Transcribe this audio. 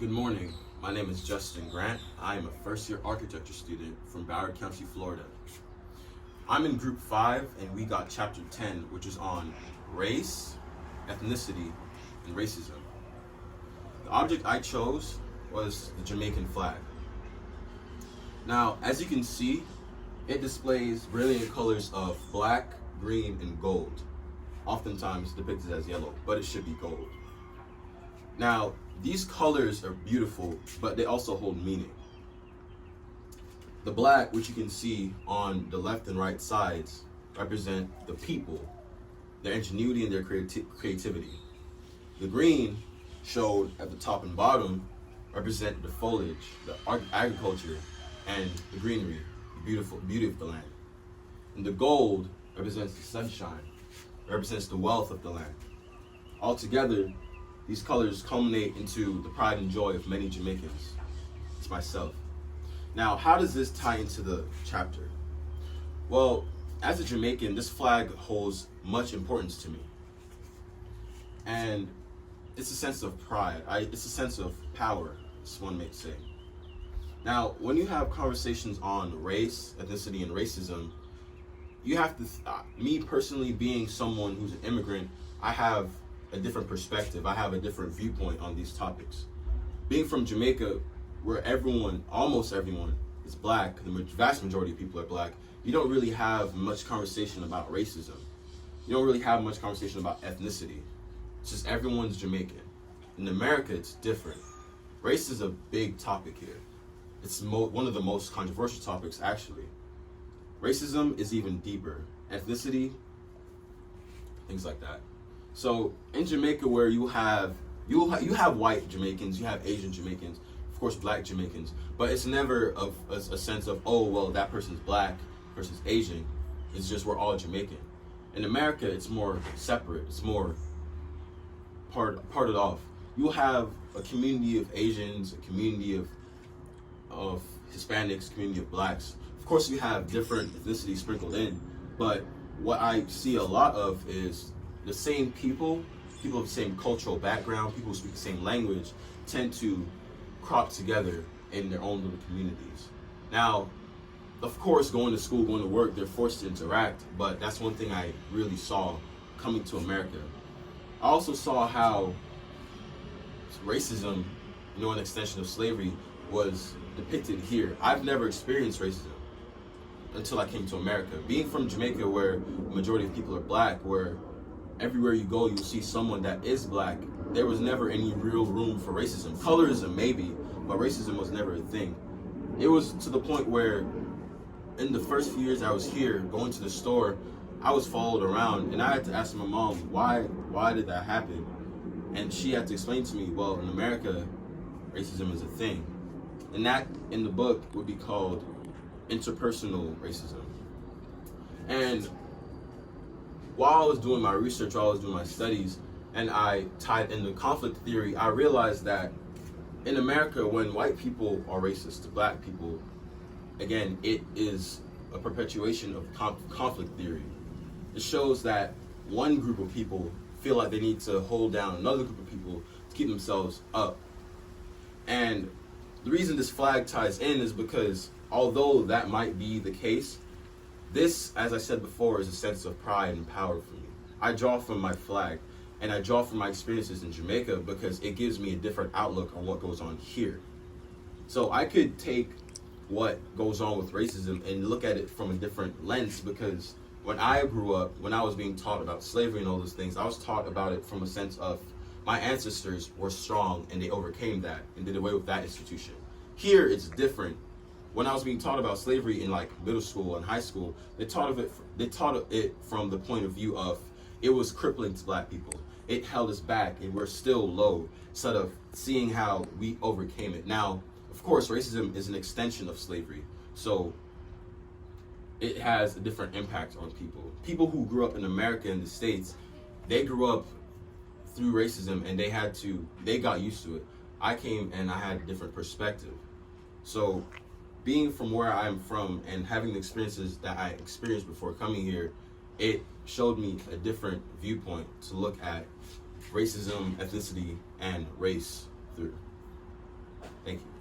Good morning. My name is Justin Grant. I am a first-year architecture student from Broward County, Florida. I'm in group 5 and we got chapter 10, which is on race, ethnicity, and racism. The object I chose was the Jamaican flag. Now, as you can see, it displays brilliant colors of black, green, and gold, oftentimes depicted as yellow, but it should be gold. Now, these colors are beautiful, but they also hold meaning. The black, which you can see on the left and right sides, represent the people, their ingenuity and their creativity. The green, showed at the top and bottom, represent the foliage, the agriculture, and the greenery, the beautiful beauty of the land. And the gold represents the sunshine, represents the wealth of the land. Altogether, these colors culminate into the pride and joy of many Jamaicans. It's myself. Now, how does this tie into the chapter? Well, as a Jamaican, this flag holds much importance to me. And it's a sense of pride. It's a sense of power, as one may say. Now, when you have conversations on race, ethnicity, and racism, you have to, me personally being someone who's an immigrant, I have a different perspective. I have a different viewpoint on these topics. Being from Jamaica, where almost everyone is black, the vast majority of people are black, you don't really have much conversation about racism. You don't really have much conversation about ethnicity. It's just everyone's Jamaican. In America, it's different. Race is a big topic here. It's one of the most controversial topics, actually. Racism is even deeper. Ethnicity, things like that. So in Jamaica, where you have white Jamaicans, you have Asian Jamaicans, of course black Jamaicans, but it's never a sense of, oh well, that person's black versus Asian. It's just we're all Jamaican. In America, it's more separate. It's more parted off. You'll have a community of Asians, a community of Hispanics, a community of blacks. Of course, you have different ethnicities sprinkled in, but what I see a lot of is the same people of the same cultural background, people who speak the same language, tend to crop together in their own little communities. Now, of course, going to school, going to work, they're forced to interact, but that's one thing I really saw coming to America. I also saw how racism, an extension of slavery, was depicted here. I've never experienced racism until I came to America. Being from Jamaica, where the majority of people are black, where everywhere you go, you'll see someone that is black. There was never any real room for racism. Colorism, maybe, but racism was never a thing. It was to the point where in the first few years I was here, going to the store, I was followed around, and I had to ask my mom, why did that happen? And she had to explain to me, well, in America, racism is a thing. And that, in the book, would be called interpersonal racism. And while I was doing my research, while I was doing my studies, and I tied in the conflict theory, I realized that in America, when white people are racist to black people, again, it is a perpetuation of conflict theory. It shows that one group of people feel like they need to hold down another group of people to keep themselves up. And the reason this flag ties in is because although that might be the case, this, as I said before, is a sense of pride and power for me. I draw from my flag, and I draw from my experiences in Jamaica because it gives me a different outlook on what goes on here. So I could take what goes on with racism and look at it from a different lens, because when I grew up, when I was being taught about slavery and all those things, I was taught about it from a sense of my ancestors were strong and they overcame that and did away with that institution. Here it's different. When I was being taught about slavery in like middle school and high school, they taught it from the point of view of it was crippling to black people. It held us back and we're still low, instead of seeing how we overcame it. Now, of course, racism is an extension of slavery, so it has a different impact on people. People who grew up in America and the States, they grew up through racism and they got used to it. I came and I had a different perspective. So being from where I'm from and having the experiences that I experienced before coming here, it showed me a different viewpoint to look at racism, ethnicity, and race through. Thank you.